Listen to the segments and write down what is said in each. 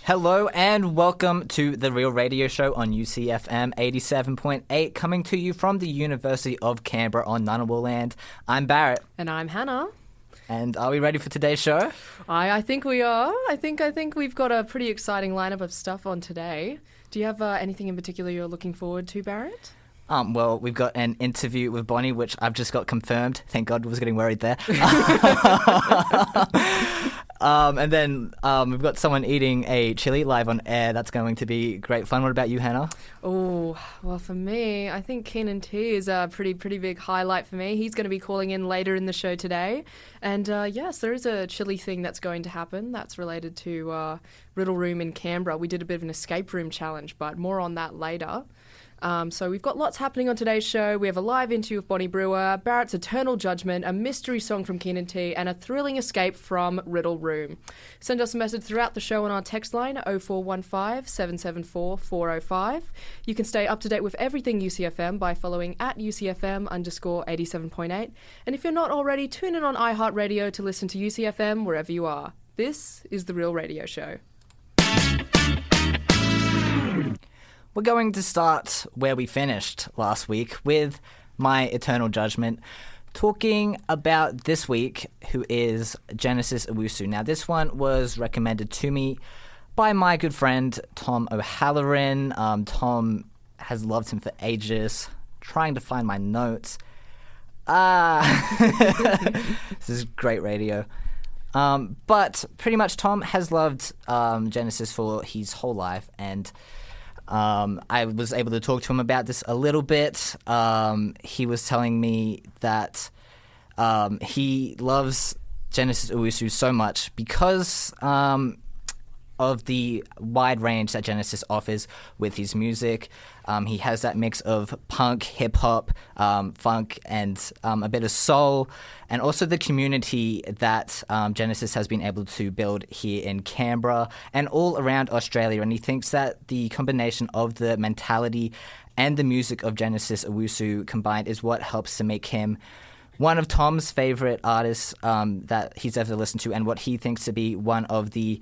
Hello and welcome to The Real Radio Show on UCFM 87.8, coming to you from the University of Canberra on Ngunnawal land. I'm Barrett. And I'm Hannah. And are we ready for today's show? I think we are. I think we've got a pretty exciting lineup of stuff on today. Do you have anything in particular you're looking forward to, Barrett? Well, we've got an interview with Bonnie, which I've just got confirmed. Thank God, I was getting worried there. And then we've got someone eating a chili live on air. That's going to be great fun. What about you, Hannah? Oh, well, for me, I think Keenan Te is a pretty big highlight for me. He's going to be calling in later in the show today. And yes, there is a chili thing that's going to happen that's related to Riddle Room in Canberra. We did a bit of an escape room challenge, but more on that later. So we've got lots happening on today's show. We have a live interview with Bonnie Brewer, Barrett's Eternal Judgment, a mystery song from Keenan Te, and a thrilling escape from Riddle Room. Send us a message throughout the show on our text line 0415 774 405. You can stay up to date with everything UCFM by following at UCFM_87.8. And if you're not already, tune in on iHeartRadio to listen to UCFM wherever you are. This is The Real Radio Show. We're going to start where we finished last week with my Eternal Judgment, talking about this week, who is Genesis Owusu. Now, this one was recommended to me by my good friend Tom O'Halloran. Tom has loved him for ages. Trying to find my notes. This is great radio. But pretty much Tom has loved Genesis for his whole life, and I was able to talk to him about this a little bit. He was telling me that he loves Genesis Owusu so much because of the wide range that Genesis offers with his music. He has that mix of punk, hip-hop, funk, and a bit of soul, and also the community that Genesis has been able to build here in Canberra and all around Australia. And he thinks that the combination of the mentality and the music of Genesis Owusu combined is what helps to make him one of Tom's favourite artists that he's ever listened to, and what he thinks to be one of the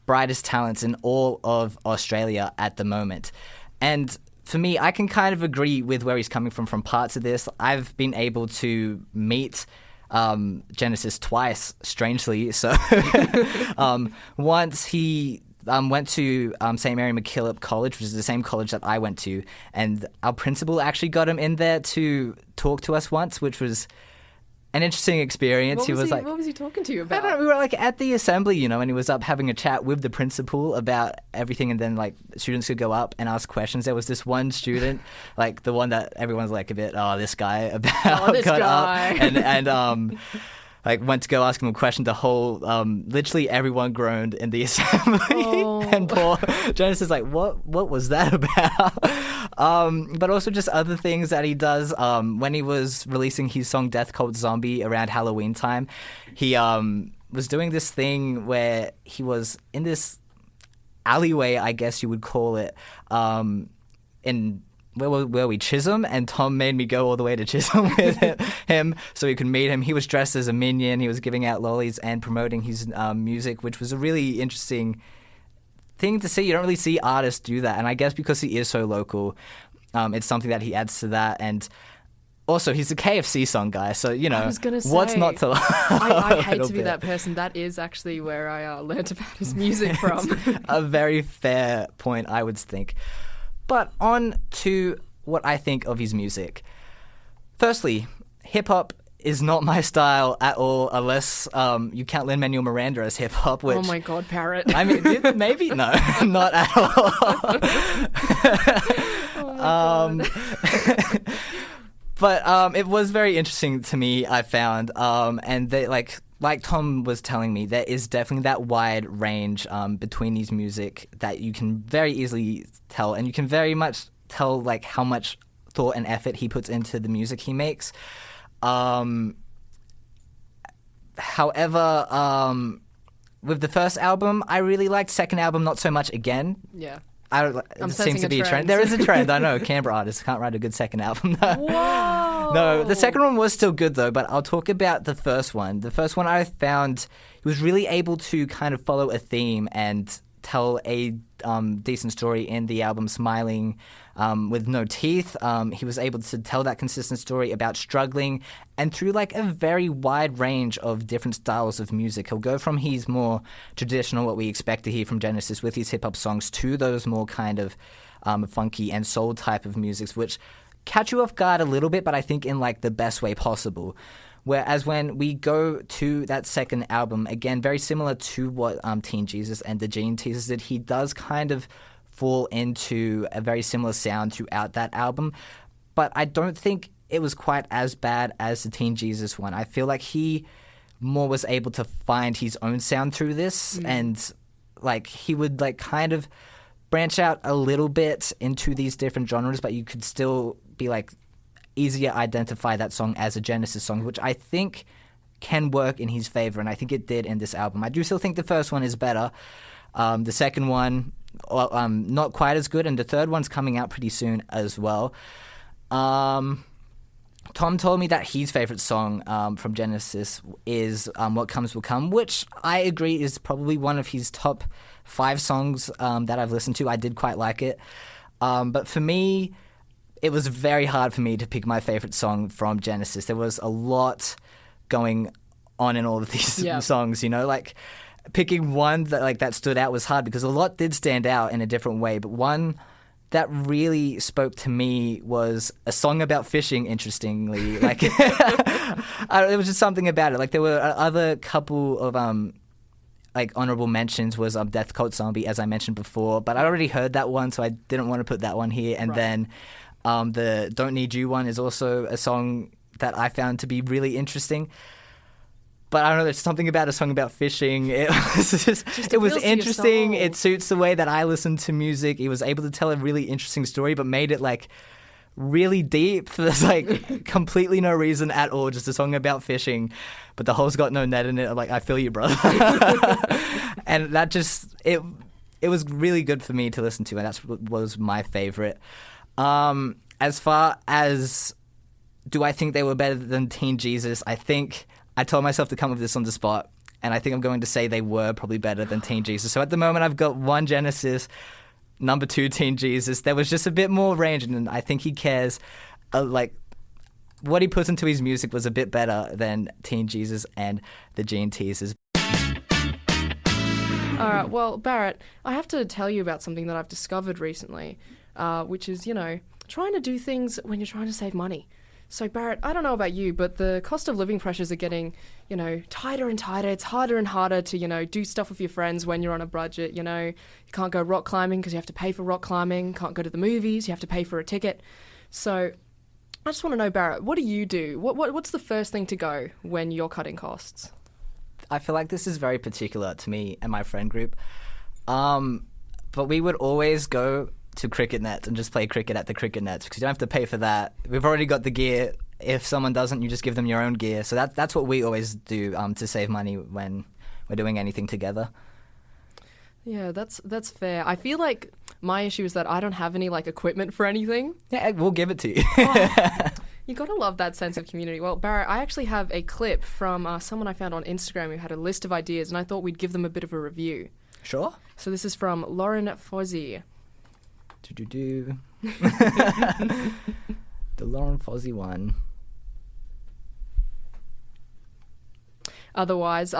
brightest talents in all of Australia at the moment. And for me, I can kind of agree with where he's coming from parts of this. I've been able to meet Genesis twice, strangely. So once he went to St. Mary MacKillop College, which is the same college that I went to, and our principal actually got him in there to talk to us once, which was an interesting experience. What was he talking to you about? I don't know, we were like at the assembly, and he was up having a chat with the principal about everything, and then like students could go up and ask questions. There was this one student, like the one that everyone's like a bit, this guy about this got guy. up and like went to go ask him a question. The whole literally everyone groaned in the assembly. And poor Jonas is like, what was that about? But also just other things that he does. When he was releasing his song Death Cult Zombie around Halloween time, he was doing this thing where he was in this alleyway, I guess you would call it, in where we Chisholm, and Tom made me go all the way to Chisholm with him so we could meet him. He was dressed as a minion. He was giving out lollies and promoting his music, which was a really interesting thing to see. You don't really see artists do that, and I guess because he is so local, it's something that he adds to that. And also, he's a KFC song guy, so, I was gonna say, what's not to love? I hate to be that person. That is actually where I learnt about his music from. A very fair point, I would think. But on to what I think of his music. Firstly, hip-hop is not my style at all, unless you count Lin-Manuel Miranda as hip-hop, which... Oh my God, Parrot. I mean, maybe, no, not at all. Oh my God. But it was very interesting to me, I found, and they, like Tom was telling me, there is definitely that wide range between his music that you can very easily tell, and you can very much tell like how much thought and effort he puts into the music he makes. However, with the first album, I really liked. Second album, not so much again. Yeah. It seems to be a trend. There is a trend. I know. Canberra artists can't write a good second album. Whoa! No, the second one was still good though, but I'll talk about the first one. The first one I found he was really able to kind of follow a theme and tell a decent story in the album Smiling with No Teeth. He was able to tell that consistent story about struggling, and through like a very wide range of different styles of music. He'll go from his more traditional, what we expect to hear from Genesis with his hip-hop songs, to those more kind of funky and soul type of musics, which catch you off guard a little bit, but I think in like the best way possible. Whereas when we go to that second album, again, very similar to what Teen Jesus and the Gene Teasers did, he does kind of fall into a very similar sound throughout that album. But I don't think it was quite as bad as the Teen Jesus one. I feel like he more was able to find his own sound through this, and like he would like kind of branch out a little bit into these different genres, but you could still be like easier identify that song as a Genesis song, which I think can work in his favor, and I think it did in this album. I do still think the first one is better. The second one, not quite as good, and the third one's coming out pretty soon as well. Tom told me that his favorite song from Genesis is What Comes Will Come, which I agree is probably one of his top 5 songs that I've listened to. I did quite like it. But for me, it was very hard for me to pick my favorite song from Genesis. There was a lot going on in all of these songs, you know, like picking one that stood out was hard because a lot did stand out in a different way. But one that really spoke to me was a song about fishing, interestingly. Like, there was just something about it. Like, there were other couple of honorable mentions was Death Cult Zombie, as I mentioned before. But I already heard that one, so I didn't want to put that one here. And then the Don't Need You one is also a song that I found to be really interesting. But I don't know, there's something about a song about fishing. It was interesting. It suits the way that I listen to music. He was able to tell a really interesting story, but made it like really deep. There's like completely no reason at all, just a song about fishing. But the hole's got no net in it. I'm like, I feel you, brother. And that just, it was really good for me to listen to, and that's what was my favorite. As far as do I think they were better than Teen Jesus, I think I told myself to come up with this on the spot, and I think I'm going to say they were probably better than Teen Jesus. So at the moment, I've got 1 Genesis, number 2 Teen Jesus. There was just a bit more range, and I think he cares. Like, what he puts into his music was a bit better than Teen Jesus and the Gene Teasers. All right, well, Barrett, I have to tell you about something that I've discovered recently, which is, trying to do things when you're trying to save money. So, Barrett, I don't know about you, but the cost of living pressures are getting, tighter and tighter. It's harder and harder to, do stuff with your friends when you're on a budget. You can't go rock climbing because you have to pay for rock climbing. Can't go to the movies. You have to pay for a ticket. So I just want to know, Barrett, what do you do? What's the first thing to go when you're cutting costs? I feel like this is very particular to me and my friend group. But we would always go to cricket nets and just play cricket at the cricket nets because you don't have to pay for that. We've already got the gear. If someone doesn't, you just give them your own gear. So that's what we always do to save money when we're doing anything together. Yeah, that's fair. I feel like my issue is that I don't have any equipment for anything. Yeah, we'll give it to you. You gotta love that sense of community. Well, Barrett, I actually have a clip from someone I found on Instagram who had a list of ideas, and I thought we'd give them a bit of a review. Sure. So this is from Lauren Fozzie. The Lauren Fozzie one. Otherwise,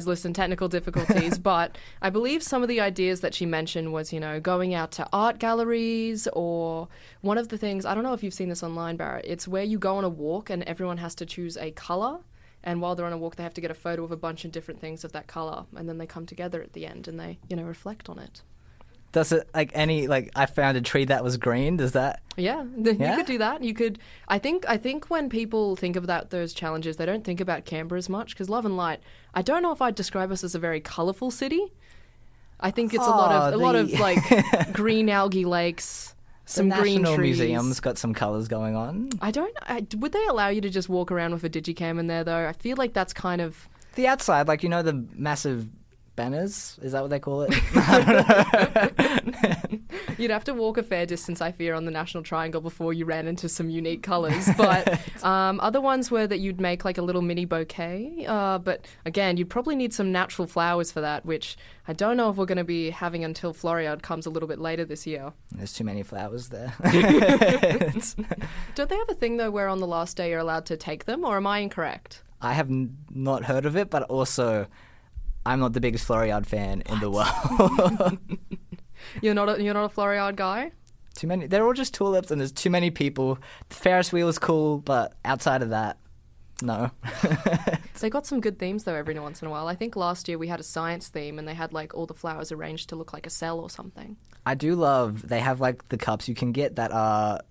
listen, technical difficulties. But I believe some of the ideas that she mentioned was, going out to art galleries, or one of the things, I don't know if you've seen this online, Barrett, it's where you go on a walk and everyone has to choose a colour. And while they're on a walk, they have to get a photo of a bunch of different things of that colour. And then they come together at the end and they, reflect on it. Does it, I found a tree that was green, does that? Yeah, you could do that. You could, I think when people think about those challenges, they don't think about Canberra as much, because Love and Light, I don't know if I'd describe us as a very colourful city. I think it's a lot of green algae lakes, some green trees. The National Museum's got some colours going on. Would they allow you to just walk around with a digicam in there, though? I feel like that's kind of... The outside, the massive banners. Is that what they call it? You'd have to walk a fair distance, I fear, on the National Triangle before you ran into some unique colours. But other ones were that you'd make like a little mini bouquet. But again, you'd probably need some natural flowers for that, which I don't know if we're going to be having until Floriade comes a little bit later this year. There's too many flowers there. Don't they have a thing, though, where on the last day you're allowed to take them, or am I incorrect? I have not heard of it, but also I'm not the biggest Floriade fan in the world. You're not a Floriade guy? Too many. They're all just tulips, and there's too many people. The Ferris wheel is cool, but outside of that, no. They got some good themes, though, every once in a while. I think last year we had a science theme, and they had like all the flowers arranged to look like a cell or something. I do love. They have like the cups you can get that are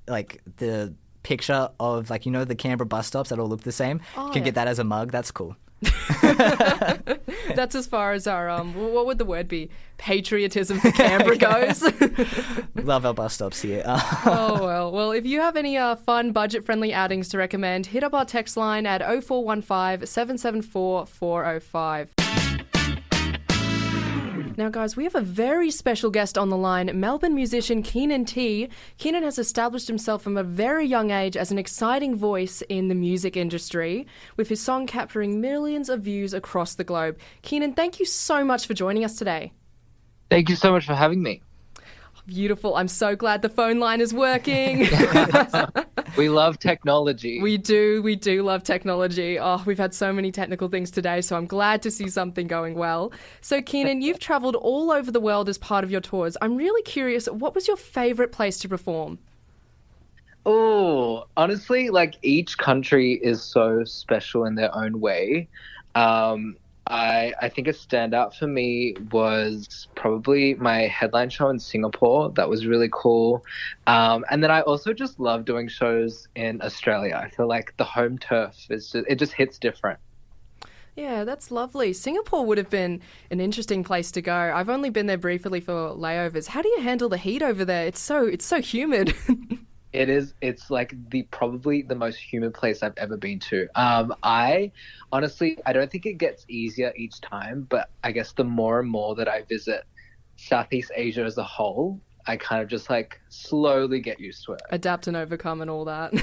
like the picture of like the Canberra bus stops that all look the same. You can get that as a mug. That's cool. That's as far as our what would the word be? Patriotism for Canberra goes. Love our bus stops here. Well, if you have any fun budget-friendly outings to recommend, hit up our text line at 0415 774 405. Now, guys, we have a very special guest on the line, Melbourne musician Keenan Te. Keenan has established himself from a very young age as an exciting voice in the music industry, with his song capturing millions of views across the globe. Keenan, thank you so much for joining us today. Thank you so much for having me. Beautiful. I'm so glad the phone line is working. We love technology. We do love technology. Oh, we've had so many technical things today, so I'm glad to see something going well. So, Keenan, you've travelled all over the world as part of your tours. I'm really curious, what was your favourite place to perform? Oh, honestly, like each country is so special in their own way. I think a standout for me was probably my headline show in Singapore. That was really cool. And then I also just love doing shows in Australia. I feel like the home turf it just hits different. Yeah, that's lovely. Singapore would have been an interesting place to go. I've only been there briefly for layovers. How do you handle the heat over there? It's so humid. It is. It's like probably the most humid place I've ever been to. I honestly don't think it gets easier each time, but I guess the more and more that I visit Southeast Asia as a whole, I kind of just like slowly get used to it. Adapt and overcome and all that.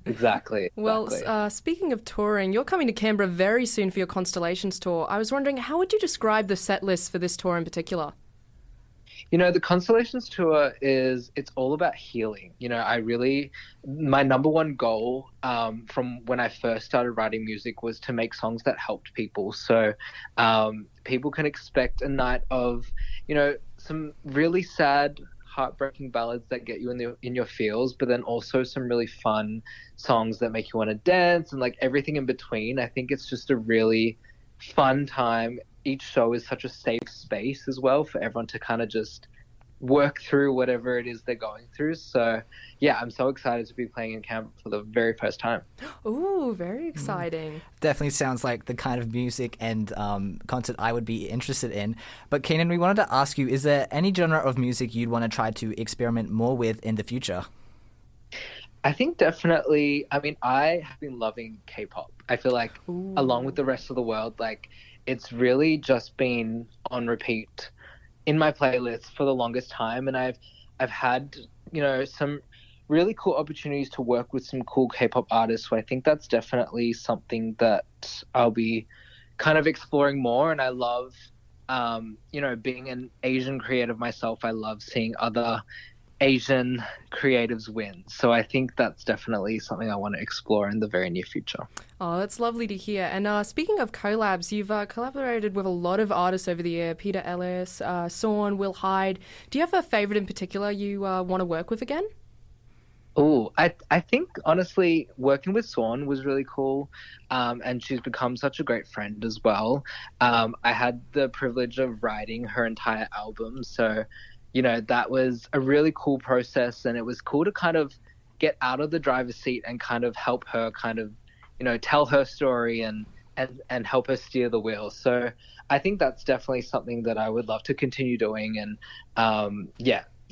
Exactly. Well, speaking of touring, you're coming to Canberra very soon for your Constellations tour. I was wondering, how would you describe the set list for this tour in particular? The Constellations tour it's all about healing. My number one goal from when I first started writing music was to make songs that helped people. So people can expect a night of, some really sad, heartbreaking ballads that get you in your feels, but then also some really fun songs that make you want to dance and like everything in between. I think it's just a really fun time. Each show is such a safe space as well for everyone to kind of just work through whatever it is they're going through. So, yeah, I'm so excited to be playing in Canberra for the very first time. Ooh, very exciting. Definitely sounds like the kind of music and concert I would be interested in. But, Keenan, we wanted to ask you, is there any genre of music you'd want to try to experiment more with in the future? I think definitely, I have been loving K-pop. I feel like along with the rest of the world, like, it's really just been on repeat in my playlist for the longest time, and I've had some really cool opportunities to work with some cool K-pop artists. So I think that's definitely something that I'll be kind of exploring more. And I love, being an Asian creative myself. I love seeing other Asian creatives win. So I think that's definitely something I want to explore in the very near future. Oh, that's lovely to hear. And speaking of collabs, you've collaborated with a lot of artists over the year. Peter Ellis, Sawn, Will Hyde. Do you have a favourite in particular you want to work with again? Oh, I think, honestly, working with Sawn was really cool, and she's become such a great friend as well. I had the privilege of writing her entire album, so that was a really cool process, and it was cool to kind of get out of the driver's seat and kind of help her kind of, tell her story and help her steer the wheel. So I think that's definitely something that I would love to continue doing. And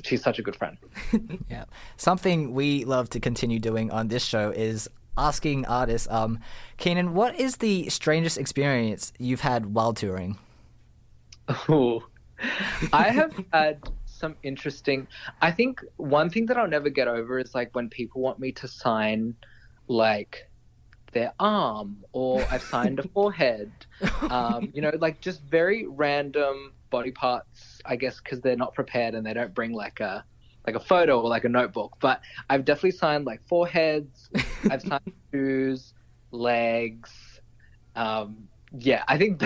she's such a good friend. Yeah. Something we love to continue doing on this show is asking artists, Keenan, what is the strangest experience you've had while touring? Ooh. I have had some interesting. I think one thing that I'll never get over is like when people want me to sign like their arm or I've signed a forehead. Like just very random body parts, I guess, because they're not prepared and they don't bring like a photo or like a notebook. But I've definitely signed like foreheads. I've signed shoes, legs. Yeah, I think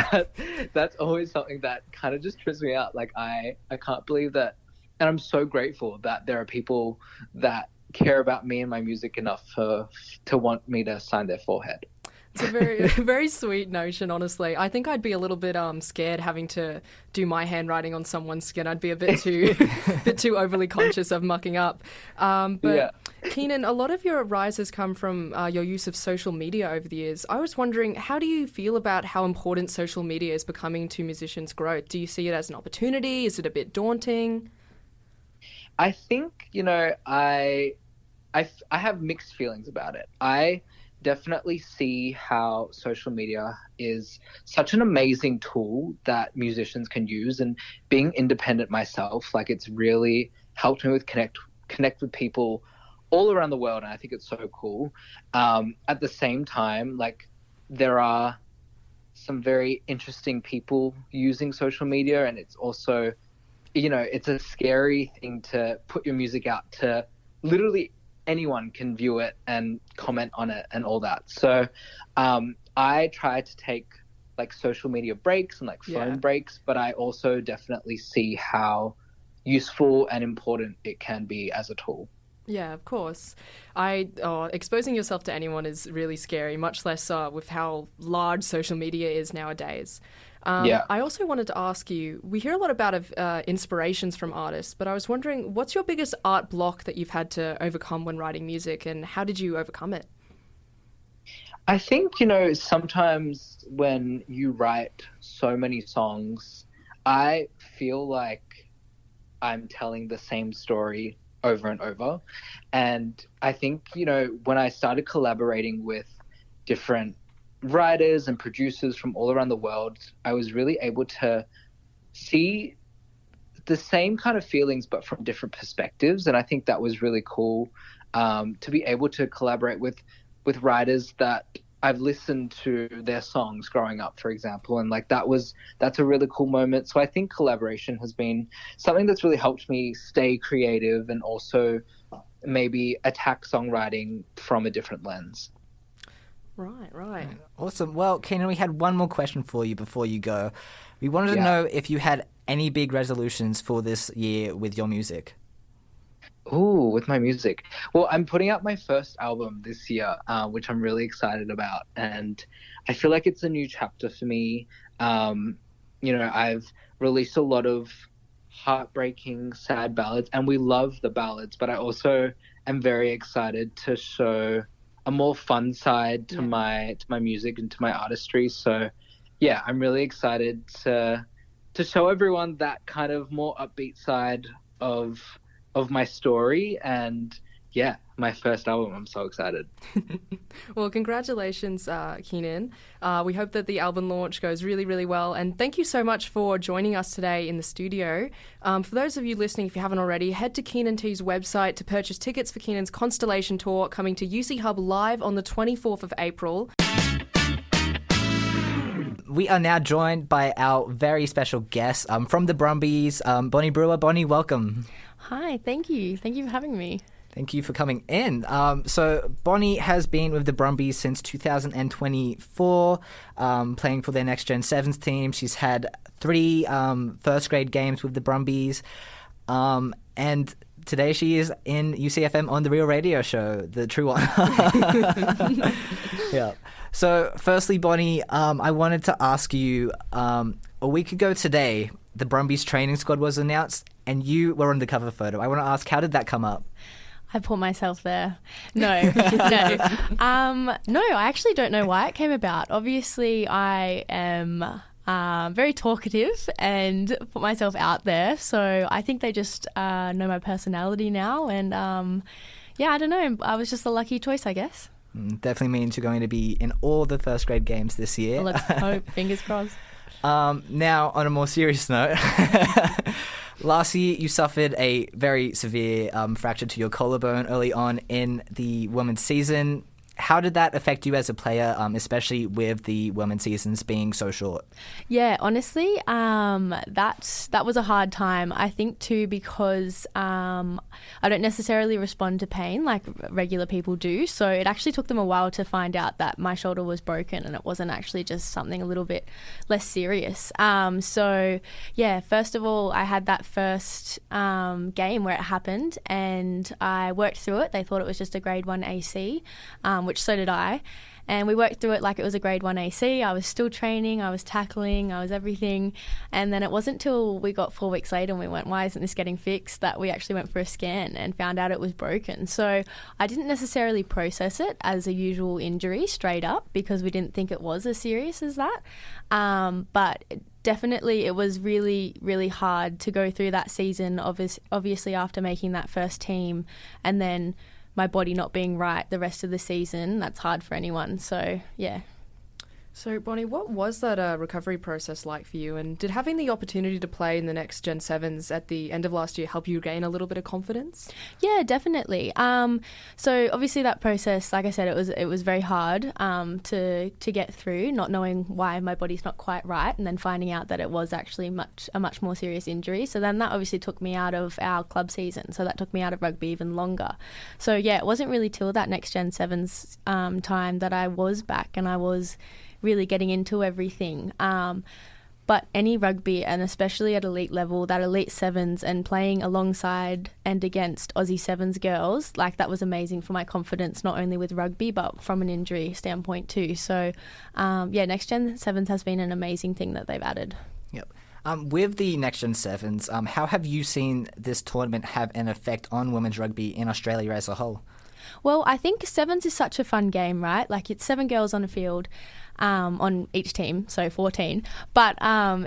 that's always something that kind of just trips me out. Like I can't believe that, and I'm so grateful that there are people that care about me and my music enough to want me to sign their forehead. It's a very, very sweet notion, honestly. I think I'd be a little bit scared having to do my handwriting on someone's skin. I'd be a bit too overly conscious of mucking up. But yeah. Keenan, a lot of your rise has come from your use of social media over the years. I was wondering, how do you feel about how important social media is becoming to musicians' growth? Do you see it as an opportunity? Is it a bit daunting? I think, I have mixed feelings about it. I definitely see how social media is such an amazing tool that musicians can use, and being independent myself, like it's really helped me with connect with people all around the world, and I think it's so cool. At the same time, like there are some very interesting people using social media, and it's also, it's a scary thing to put your music out to literally anyone can view it and comment on it and all that. So I try to take like social media breaks and like phone breaks, but I also definitely see how useful and important it can be as a tool. Yeah, of course. Exposing yourself to anyone is really scary, much less with how large social media is nowadays. I also wanted to ask you, we hear a lot about inspirations from artists, but I was wondering, what's your biggest art block that you've had to overcome when writing music, and how did you overcome it? I think, sometimes when you write so many songs, I feel like I'm telling the same story over and over. And I think, when I started collaborating with different writers and producers from all around the world, I was really able to see the same kind of feelings but from different perspectives, and I think that was really cool, to be able to collaborate with writers that I've listened to their songs growing up, for example, and like that's a really cool moment. So I think collaboration has been something that's really helped me stay creative and also maybe attack songwriting from a different lens. Right. Awesome. Well, Keenan, we had one more question for you before you go. We wanted to know if you had any big resolutions for this year with your music. Ooh, with my music. Well, I'm putting out my first album this year, which I'm really excited about. And I feel like it's a new chapter for me. I've released a lot of heartbreaking, sad ballads, and we love the ballads, but I also am very excited to show a more fun side to my music and to my artistry. So yeah, I'm really excited to show everyone that kind of more upbeat side of my story, and yeah, my first album. I'm so excited. Well, congratulations, Keenan. We hope that the album launch goes really, really well. And thank you so much for joining us today in the studio. For those of you listening, if you haven't already, head to Keenan Te's website to purchase tickets for Keenan's Constellation Tour coming to UC Hub live on the 24th of April. We are now joined by our very special guest from the Brumbies, Bonnie Brewer. Bonnie, welcome. Hi, thank you. Thank you for having me. Thank you for coming in. So Bonnie has been with the Brumbies since 2024, playing for their Next Gen Sevens team. She's had 3 first grade games with the Brumbies, and today she is in UCFM on the Real Radio Show, the true one. Yeah. So firstly, Bonnie, I wanted to ask you, a week ago today, the Brumbies training squad was announced, and you were on the cover photo. I want to ask, how did that come up? I put myself there. No. No, I actually don't know why it came about. Obviously, I am very talkative and put myself out there. So I think they just know my personality now. And I don't know. I was just a lucky choice, I guess. Definitely means you're going to be in all the first grade games this year. Let's hope. Fingers crossed. Now, on a more serious note, last year you suffered a very severe fracture to your collarbone early on in the women's season. How did that affect you as a player, especially with the women's seasons being so short? Yeah, honestly, that was a hard time. I think too because I don't necessarily respond to pain like regular people do. So it actually took them a while to find out that my shoulder was broken and it wasn't actually just something a little bit less serious. So yeah, first of all, I had that first game where it happened and I worked through it. They thought it was just a grade 1 AC. Which so did I. And we worked through it like it was a grade 1 AC. I was still training, I was tackling, I was everything. And then it wasn't till we got 4 weeks later and we went, why isn't this getting fixed, that we actually went for a scan and found out it was broken. So I didn't necessarily process it as a usual injury straight up because we didn't think it was as serious as that. But definitely it was really, really hard to go through that season, obviously after making that first team and then my body not being right the rest of the season. That's hard for anyone. So, yeah. So, Bonnie, what was that recovery process like for you? And did having the opportunity to play in the next Gen 7s at the end of last year help you gain a little bit of confidence? Yeah, definitely. So obviously that process, like I said, it was very hard to get through, not knowing why my body's not quite right, and then finding out that it was actually a much more serious injury. So then that obviously took me out of our club season. So that took me out of rugby even longer. So yeah, it wasn't really till that next Gen 7s time that I was back and I was really getting into everything. But any rugby, and especially at elite level, that elite sevens and playing alongside and against Aussie sevens girls, like that was amazing for my confidence, not only with rugby, but from an injury standpoint too. So yeah, Next Gen Sevens has been an amazing thing that they've added. Yep. With the Next Gen Sevens, how have you seen this tournament have an effect on women's rugby in Australia as a whole? Well, I think sevens is such a fun game, right? Like it's 7 girls on a field on each team, so 14. But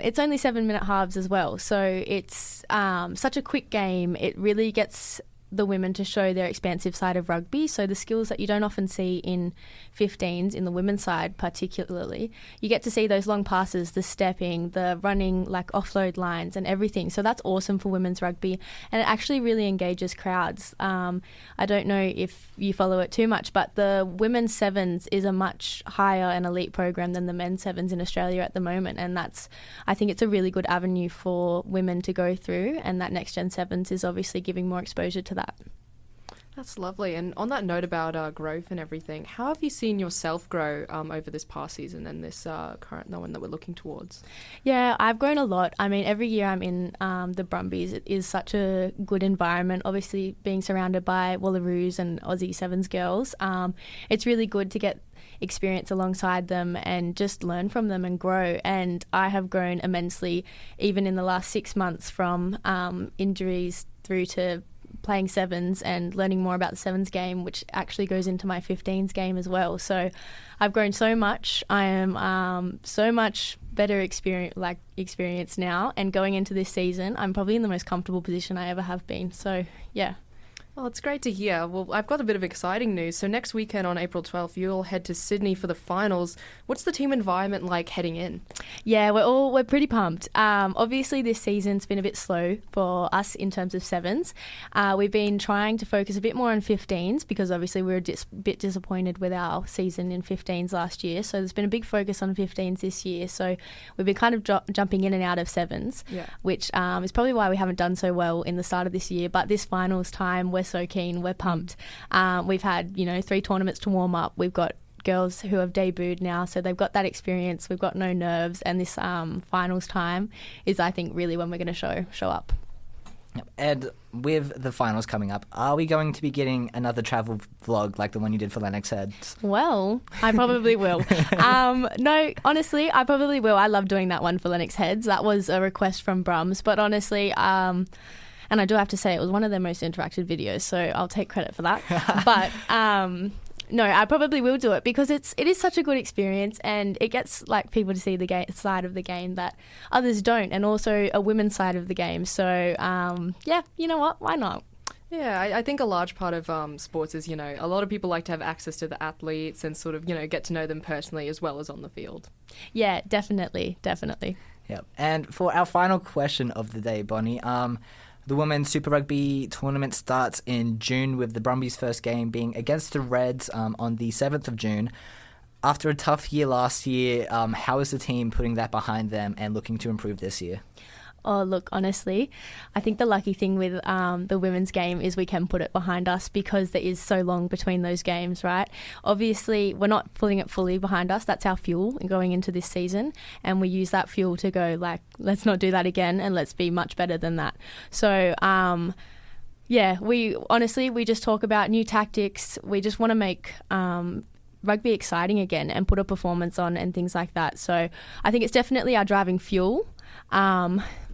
it's only 7-minute halves as well. So it's such a quick game. It really gets the women to show their expansive side of rugby. So the skills that you don't often see in 15s, in the women's side particularly, you get to see those long passes, the stepping, the running, like offload lines and everything. So that's awesome for women's rugby, and it actually really engages crowds. I don't know if you follow it too much, but the women's sevens is a much higher and elite program than the men's sevens in Australia at the moment, and I think it's a really good avenue for women to go through, and that Next Gen Sevens is obviously giving more exposure to that. That's lovely. And on that note about growth and everything, how have you seen yourself grow over this past season and this current one that we're looking towards? Yeah, I've grown a lot. I mean, every year I'm in the Brumbies. It is such a good environment, obviously being surrounded by Wallaroos and Aussie Sevens girls. It's really good to get experience alongside them and just learn from them and grow. And I have grown immensely, even in the last 6 months, from injuries through to playing sevens and learning more about the sevens game, which actually goes into my 15s game as well. So I've grown so much. I am so much better experience now, and going into this season I'm probably in the most comfortable position I ever have been. So yeah. Well, it's great to hear. Well, I've got a bit of exciting news. So next weekend on April 12th, you'll head to Sydney for the finals. What's the team environment like heading in? Yeah, we're pretty pumped. Obviously, this season's been a bit slow for us in terms of sevens. We've been trying to focus a bit more on 15s because obviously we were a bit disappointed with our season in 15s last year. So there's been a big focus on 15s this year. So we've been kind of jumping in and out of sevens, which is probably why we haven't done so well in the start of this year. But this finals time, we're so keen, we're pumped. We've had 3 tournaments to warm up. We've got girls who have debuted now, so they've got that experience. We've got no nerves, and this finals time is, I think, really when we're going to show up. Ed, with the finals coming up, are we going to be getting another travel vlog like the one you did for Lennox Heads? Well, I probably will. No, honestly, I probably will. I love doing that one for Lennox Heads. That was a request from Brums, but honestly, and I do have to say it was one of their most interactive videos, so I'll take credit for that. But no, I probably will do it because it is such a good experience, and it gets like people to see the side of the game that others don't, and also a women's side of the game. So yeah, you know what? Why not? Yeah, I think a large part of sports is, a lot of people like to have access to the athletes and sort of, get to know them personally as well as on the field. Yeah, definitely. Yep. And for our final question of the day, Bonnie, the Women's Super Rugby tournament starts in June with the Brumbies' first game being against the Reds on the 7th of June. After a tough year last year, how is the team putting that behind them and looking to improve this year? Oh, look, honestly, I think the lucky thing with the women's game is we can put it behind us because there is so long between those games, right? Obviously, we're not putting it fully behind us. That's our fuel going into this season. And we use that fuel to go, let's not do that again and let's be much better than that. So, we just talk about new tactics. We just want to make rugby exciting again and put a performance on and things like that. So I think it's definitely our driving fuel.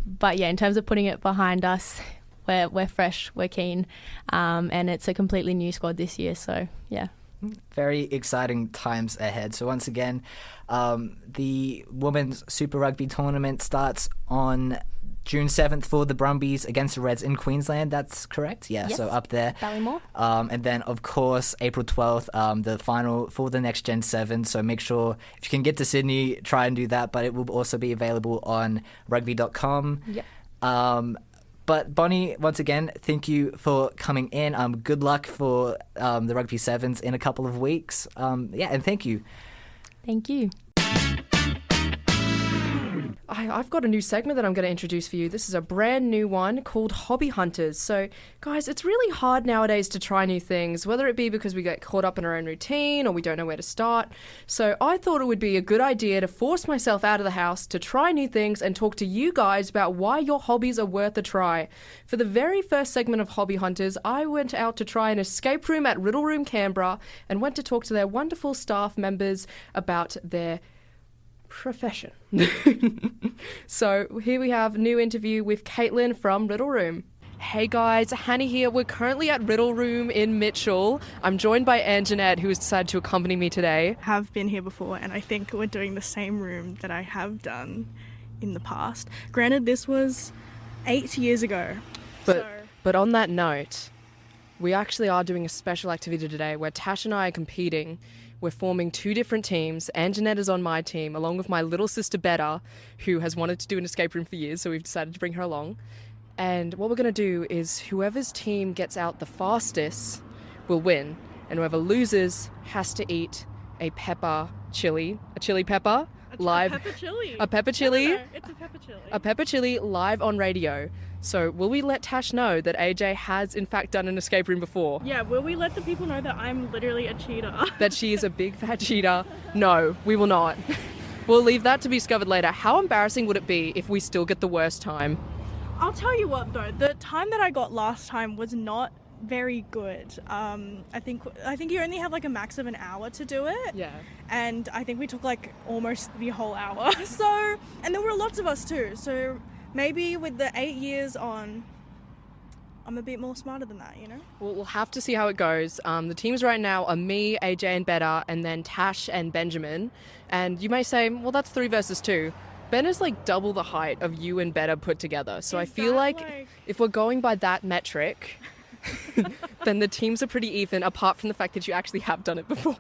But yeah, in terms of putting it behind us, we're fresh, we're keen, and it's a completely new squad this year. So yeah. Very exciting times ahead. So once again, the Women's Super Rugby tournament starts on June 7th for the Brumbies against the Reds in Queensland. That's correct? Yeah, yes. So up there. Ballymore. And then, of course, April 12th, the final for the Next Gen 7. So make sure, if you can get to Sydney, try and do that. But it will also be available on rugby.com. Yep. But Bonnie, once again, thank you for coming in. Good luck for the Rugby Sevens in a couple of weeks. And thank you. Thank you. I've got a new segment that I'm going to introduce for you. This is a brand new one called Hobby Hunters. So, guys, it's really hard nowadays to try new things, whether it be because we get caught up in our own routine or we don't know where to start. So I thought it would be a good idea to force myself out of the house to try new things and talk to you guys about why your hobbies are worth a try. For the very first segment of Hobby Hunters, I went out to try an escape room at Riddle Room Canberra and went to talk to their wonderful staff members about their profession. So here we have a new interview with Caitlin from Riddle Room. Hey guys, Hannah here. We're currently at Riddle Room in Mitchell. I'm joined by Anjanette, who has decided to accompany me today. Have been here before, and I think we're doing the same room that I have done in the past. Granted, this was 8 years ago. But on that note, we actually are doing a special activity today where Tash and I are competing. We're forming two different teams. Anjanette is on my team, along with my little sister Betta, who has wanted to do an escape room for years, so we've decided to bring her along. And what we're going to do is whoever's team gets out the fastest will win, and whoever loses has to eat a pepper chili, a chili pepper, live. A pepper chili. A pepper chili. No, it's a pepper chili. A pepper chili live on radio. So will we let Tash know that AJ has in fact done an escape room before? Yeah, will we let the people know that I'm literally a cheater? That she is a big fat cheater? No, we will not. We'll leave that to be discovered later. How embarrassing would it be if we still get the worst time? I'll tell you what though, the time that I got last time was not very good. I think you only have like a max of an hour to do it. Yeah. And I think we took like almost the whole hour. So, and there were lots of us too. So maybe with the 8 years on, I'm a bit more smarter than that, you know? Well, we'll have to see how it goes. The teams right now are me, AJ and Betta, and then Tash and Benjamin. And you may say, well, that's 3 versus 2. Ben is like double the height of you and Betta put together. So I feel like if we're going by that metric, then the teams are pretty even, apart from the fact that you actually have done it before.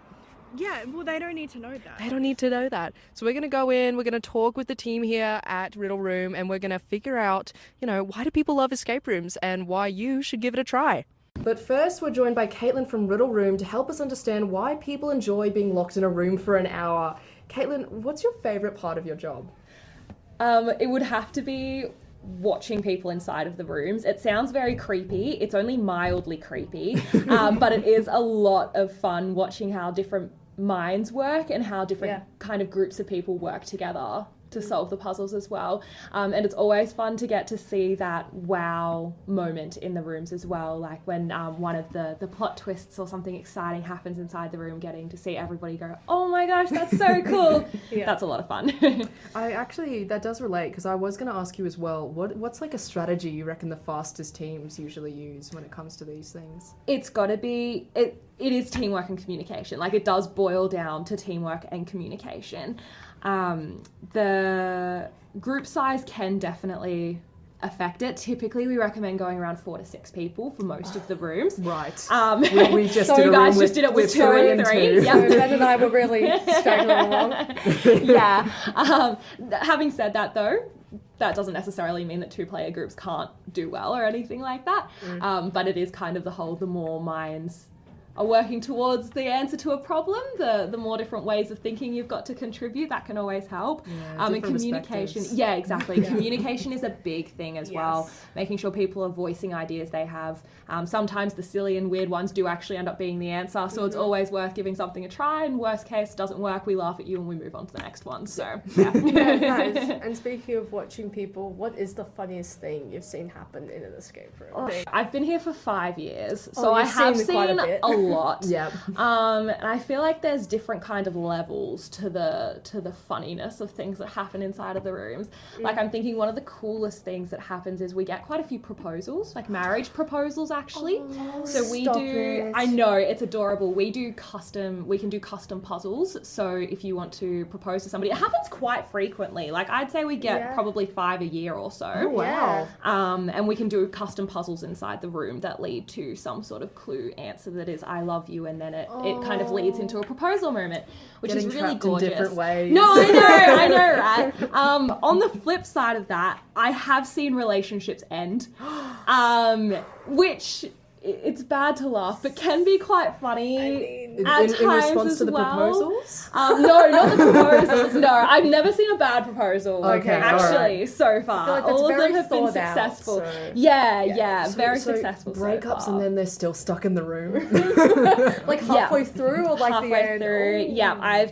Yeah, well, they don't need to know that. They don't need to know that. So we're going to go in, we're going to talk with the team here at Riddle Room, and we're going to figure out, why do people love escape rooms and why you should give it a try. But first, we're joined by Caitlin from Riddle Room to help us understand why people enjoy being locked in a room for an hour. Caitlin, what's your favourite part of your job? It would have to be watching people inside of the rooms. It sounds very creepy. It's only mildly creepy, but it is a lot of fun watching how different minds work and how different kind of groups of people work together to solve the puzzles as well. And it's always fun to get to see that wow moment in the rooms as well, like when one of the plot twists or something exciting happens inside the room, getting to see everybody go, oh my gosh, that's so cool. That's a lot of fun. That does relate, because I was going to ask you as well, what's like a strategy you reckon the fastest teams usually use when it comes to these things? It's got to be, it is teamwork and communication. Like, it does boil down to teamwork and communication. The group size can definitely affect it. Typically, we recommend going around 4 to 6 people for most of the rooms. Right. We just so did you guys just did it with 2 or 3. Yeah. So Ben and I were really straggling along. Yeah. Having said that, though, that doesn't necessarily mean that 2-player groups can't do well or anything like that. But it is kind of the more minds are working towards the answer to a problem, the more different ways of thinking you've got to contribute, that can always help. And communication, exactly. Communication is a big thing as well, making sure people are voicing ideas they have. Sometimes the silly and weird ones do actually end up being the answer, so it's always worth giving something a try, and worst case, doesn't work, we laugh at you and we move on to the next one. So, Nice. And speaking of watching people, what is the funniest thing you've seen happen in an escape room? I've been here for 5 years, so I have seen a lot. And I feel like there's different kind of levels to the funniness of things that happen inside of the rooms. Like, I'm thinking one of the coolest things that happens is we get quite a few proposals, like marriage proposals actually. So we do, I know, it's adorable. We can do custom puzzles. So if you want to propose to somebody, it happens quite frequently. Like, I'd say we get probably 5 a year or so. Oh, wow. And we can do custom puzzles inside the room that lead to some sort of clue answer that is I love you, and then it kind of leads into a proposal moment, which is really gorgeous. In different ways. No, I know, right? On the flip side of that, I have seen relationships end, which it's bad to laugh, but can be quite funny. In times response as to the well. proposals? No, not the proposals. No, I've never seen a bad proposal. Okay, actually, so far, I feel like all of very them have been thought out, successful. so- Very successful. Breakups so far. and then they're still stuck in the room. Like halfway through, or like halfway the end? through. Oh. Yeah,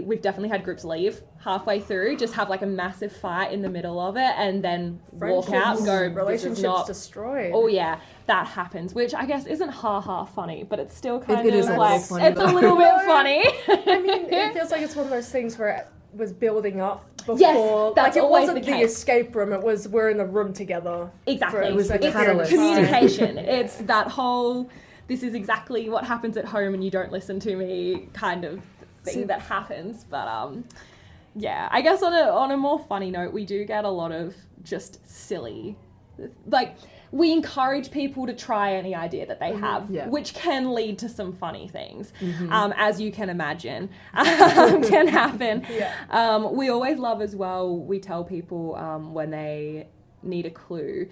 we've definitely had groups leave halfway through, just have like a massive fight in the middle of it, and then walk out and go, relationships destroyed. Oh yeah, that happens, which I guess isn't funny, but it's still kind It of is a like, little funny, it's a little bit funny. I mean, it feels like it's one of those things where it was building up before. Yes, that's like, it always wasn't the the case. escape room, it was we're in a room together. Exactly. It was the It's catalyst. Communication. It's that whole, this is exactly what happens at home and you don't listen to me kind of thing that happens. But yeah, I guess on a more funny note, we do get a lot of just silly, like, we encourage people to try any idea that they have, which can lead to some funny things, as you can imagine, can happen. We always love as well, we tell people when they need a clue,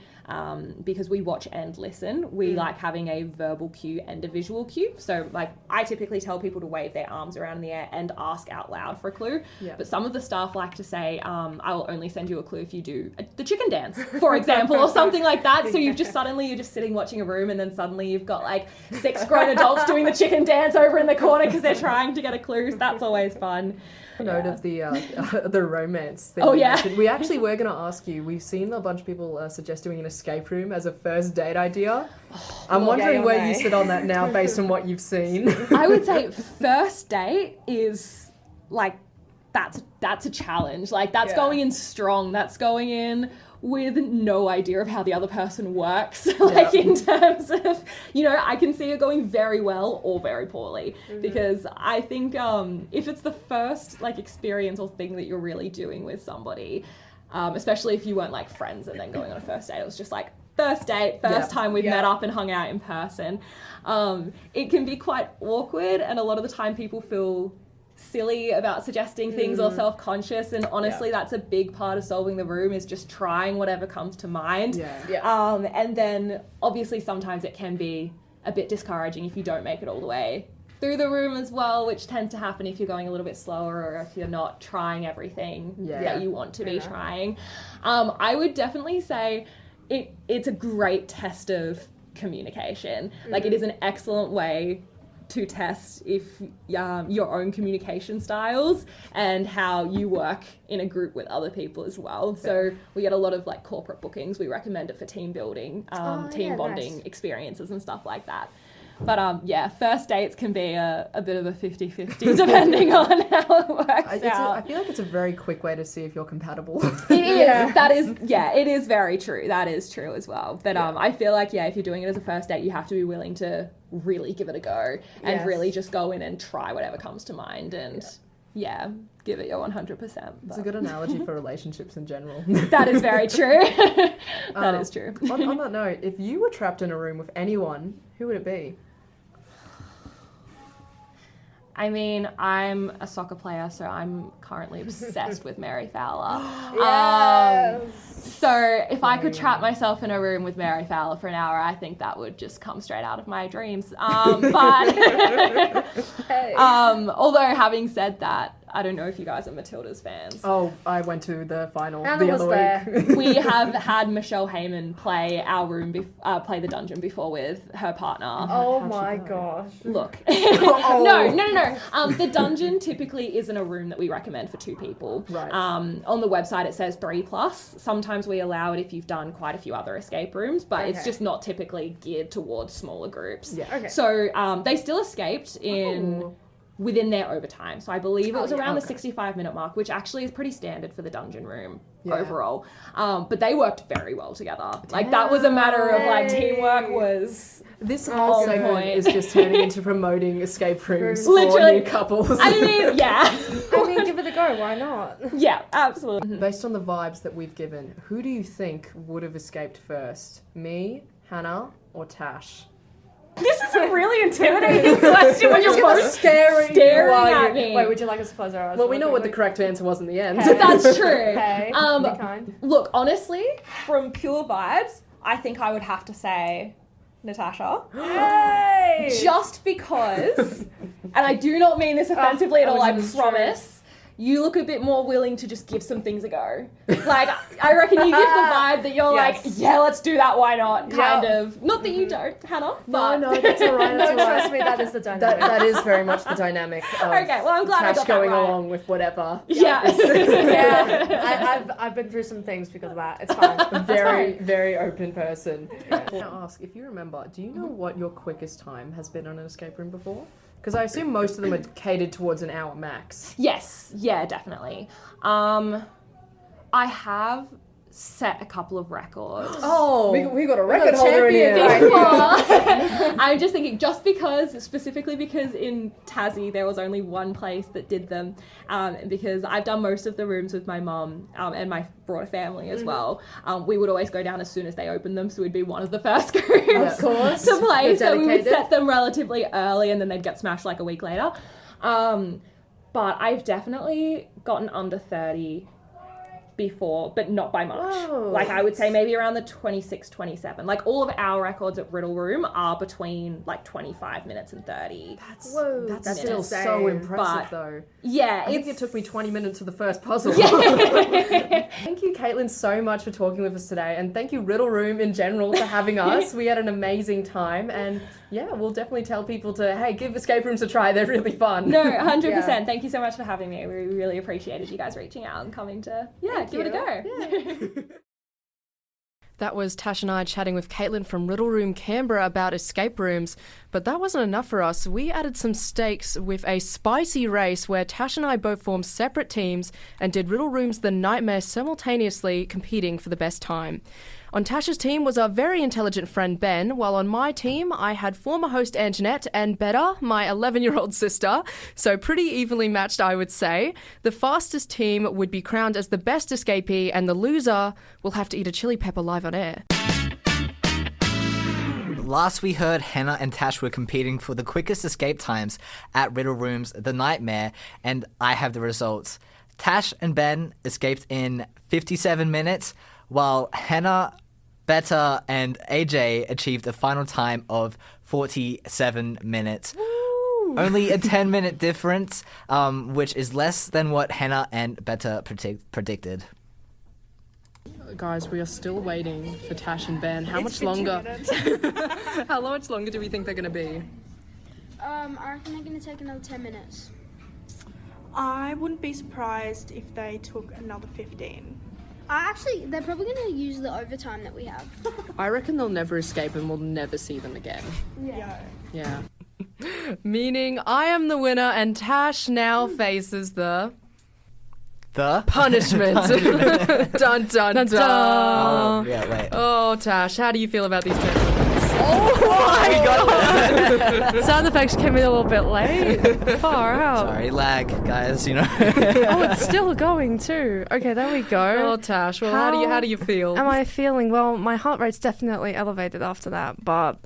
because we watch and listen, we like having a verbal cue and a visual cue. So like, I typically tell people to wave their arms around in the air and ask out loud for a clue, but some of the staff like to say, I will only send you a clue if you do the chicken dance, for example, or something like that. So you're just sitting watching a room, and then suddenly you've got like 6 grown adults doing the chicken dance over in the corner because they're trying to get a clue. So that's always fun. Note of the romance thing. Oh, yeah. We actually were going to ask you, we've seen a bunch of people suggest doing an escape room as a first date idea. I'm wondering where you sit on that now based on what you've seen. I would say first date is like, that's a challenge. Like, that's going in strong. That's going in with no idea of how the other person works. Like, in terms of, I can see it going very well or very poorly, because I think if it's the first like experience or thing that you're really doing with somebody, especially if you weren't like friends and then going on a first date, it was just like first date, first time we've met up and hung out in person, it can be quite awkward, and a lot of the time people feel silly about suggesting things or self-conscious, and honestly that's a big part of solving the room, is just trying whatever comes to mind. And then obviously sometimes it can be a bit discouraging if you don't make it all the way through the room as well, which tends to happen if you're going a little bit slower or if you're not trying everything that you want to be trying. I would definitely say it's a great test of communication. Like, it is an excellent way to test if your own communication styles and how you work in a group with other people as well. So we get a lot of like corporate bookings. We recommend it for team building, team bonding experiences and stuff like that. But first dates can be a bit of a 50-50 depending on how it works out. I feel like it's a very quick way to see if you're compatible. It is. That is, it is very true. That is true as well. But I feel like, if you're doing it as a first date, you have to be willing to really give it a go and really just go in and try whatever comes to mind. And yeah, give it your 100%. It's a good analogy for relationships in general. That is very true. That is true. On that note, if you were trapped in a room with anyone, who would it be? I mean, I'm a soccer player, so I'm currently obsessed with Mary Fowler. So if I could trap myself in a room with Mary Fowler for an hour, I think that would just come straight out of my dreams. But although having said that, I don't know if you guys are Matilda's fans. Oh, I went to the final Hannah the was other there. week. We have had Michelle Heyman play our room, play the dungeon before with her partner. Oh my gosh. Look. No. The dungeon typically isn't a room that we recommend for 2 people. Right. On the website it says 3+. Sometimes we allow it if you've done quite a few other escape rooms, but it's just not typically geared towards smaller groups. Yeah. Okay. So they still escaped within their overtime. So I believe it was around the 65-minute mark, which actually is pretty standard for the dungeon room overall. But they worked very well together. Like, that was a matter of, like, teamwork was This whole segment point. is just turning into promoting escape rooms for Literally. new couples. I mean, yeah. I mean, give it a go. Why not? Yeah, absolutely. Based on the vibes that we've given, who do you think would have escaped first? Me, Hannah, or Tash? This is a really intimidating question when you're both staring at me. Wait, would you like us to close our eyes? Well, we know what the correct answer was in the end. Okay. That's true. Hey, be kind. Look, honestly, from pure vibes, I think I would have to say Natasha. Hey! Just because, and I do not mean this offensively at all, I promise, you look a bit more willing to just give some things a go. Like, I reckon you give the vibe that you're like, yeah, let's do that, why not, kind of. Not that you don't, Hannah. But... No, that's all right. That's all right. Trust me, that is the dynamic. That is very much the dynamic of Okay, well, I'm glad I Tash got that going right. along with whatever. Yeah. Yeah, I've been through some things because of that. It's fine. Very, very open person. Now ask, if you remember, do you know what your quickest time has been on an escape room before? Because I assume most of them are catered towards an hour max. Yes, yeah, definitely. I have set a couple of records. Oh, we got a record holder in here. I'm just thinking, specifically because in Tassie there was only one place that did them, because I've done most of the rooms with my mum and my broader family as well. We would always go down as soon as they opened them, so we'd be one of the first groups Of course. to play. They're So we would dedicated. set them relatively early and then they'd get smashed like a week later. But I've definitely gotten under 30 before, but not by much. Whoa. Like, I would say maybe around the 26, 27. Like, all of our records at Riddle Room are between like 25 minutes and 30. That's still insane. so impressive, But- though. Yeah, I think it took me 20 minutes for the first puzzle. Yeah. Thank you, Caitlin, so much for talking with us today, and thank you, Riddle Room in general, for having us. We had an amazing time, and yeah, we'll definitely tell people to, hey, give escape rooms a try. They're really fun. No, 100%. Thank you so much for having me. We really appreciated you guys reaching out and coming to, give it a go. That was Tash and I chatting with Caitlin from Riddle Room Canberra about escape rooms. But that wasn't enough for us. We added some stakes with a spicy race where Tash and I both formed separate teams and did Riddle Rooms The Nightmare simultaneously, competing for the best time. On Tash's team was our very intelligent friend Ben, while on my team I had former host Anjanette and Betta, my 11-year-old sister, so pretty evenly matched, I would say. The fastest team would be crowned as the best escapee, and the loser will have to eat a chili pepper live on air. Last we heard, Hannah and Tash were competing for the quickest escape times at Riddle Rooms The Nightmare, and I have the results. Tash and Ben escaped in 57 minutes, while Hannah, Betta, and AJ achieved a final time of 47 minutes. Woo! Only a 10-minute difference, which is less than what Hannah and Betta predicted. Guys, we are still waiting for Tash and Ben. How much longer? How much longer do we think they're going to be? I reckon they're going to take another 10 minutes. I wouldn't be surprised if they took another 15. Actually, they're probably going to use the overtime that we have. I reckon they'll never escape and we'll never see them again. Yeah. Meaning I am the winner and Tash now faces the punishment. Dun dun dun dun. Oh, yeah, wait. Oh, Tash, how do you feel about these 10 minutes? Oh my god! Sound effects came in a little bit late. Far out. Sorry, lag, guys. You know. Oh, it's still going too. Okay, there we go. Oh, Tash. Well, how do you feel? Am I feeling? Well, my heart rate's definitely elevated after that, but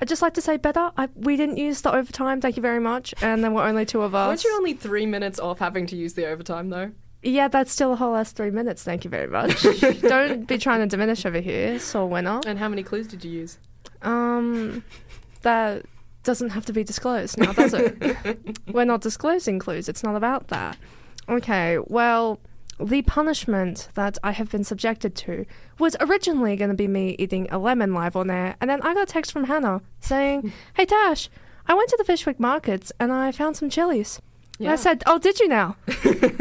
I'd just like to say better. We didn't use the overtime. Thank you very much. And there were only 2 of us. Weren't you only 3 minutes off having to use the overtime though? Yeah, that's still a whole last 3 minutes. Thank you very much. Don't be trying to diminish over here, sore winner. And how many clues did you use? That doesn't have to be disclosed now, does it? We're not disclosing clues. It's not about that. Okay, well, the punishment that I have been subjected to was originally going to be me eating a lemon live on air, and then I got a text from Hannah saying, "Hey Tash, I went to the Fishwick markets and I found some chilies." Yeah. And I said, "Oh, did you now?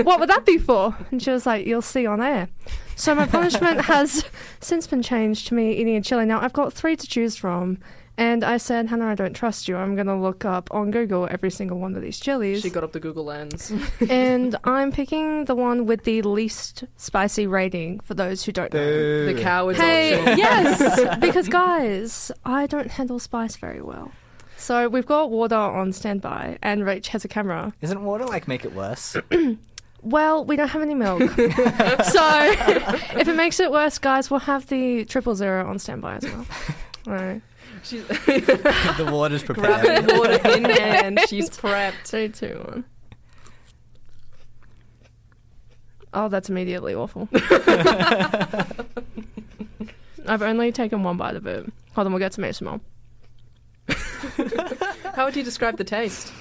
What would that be for?" And she was like, "You'll see on air." So my punishment has since been changed to me eating a chili. Now, I've got 3 to choose from. And I said, "Hannah, I don't trust you. I'm going to look up on Google every single one of these chilies." She got up the Google Lens. And I'm picking the one with the least spicy rating for those who don't know. The coward's Hey, option. yes, because guys, I don't handle spice very well. So we've got water on standby, and Rach has a camera. Isn't water make it worse? Well, we don't have any milk. So if it makes it worse, guys, we'll have the 000 on standby as well. All right. The water's prepared. Grabbing water in hand. She's prepped. 3, 2, 1. Oh, that's immediately awful. I've only taken 1 bite of it. Hold on, we'll get some ASMR. How would you describe the taste?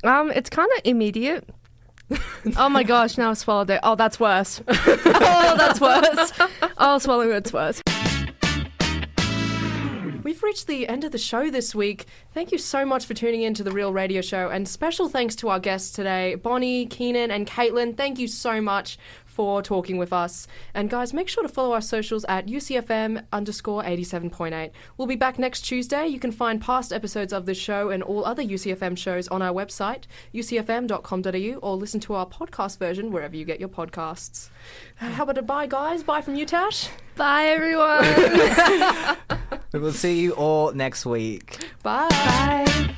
It's kind of immediate. Oh my gosh, now I've swallowed it. Oh, that's worse. Oh, that's worse. Oh, swallowing it's worse. We've reached the end of the show this week. Thank you so much for tuning in to The Real Radio Show, and special thanks to our guests today, Bonnie, Keenan and Caitlin. Thank you so much for talking with us. And guys, make sure to follow our socials at UCFM_87.8. We'll be back next Tuesday. You can find past episodes of this show and all other UCFM shows on our website, ucfm.com.au, or listen to our podcast version wherever you get your podcasts. How about a bye, guys? Bye from you, Tash. Bye, everyone. We will see you all next week. Bye. Bye.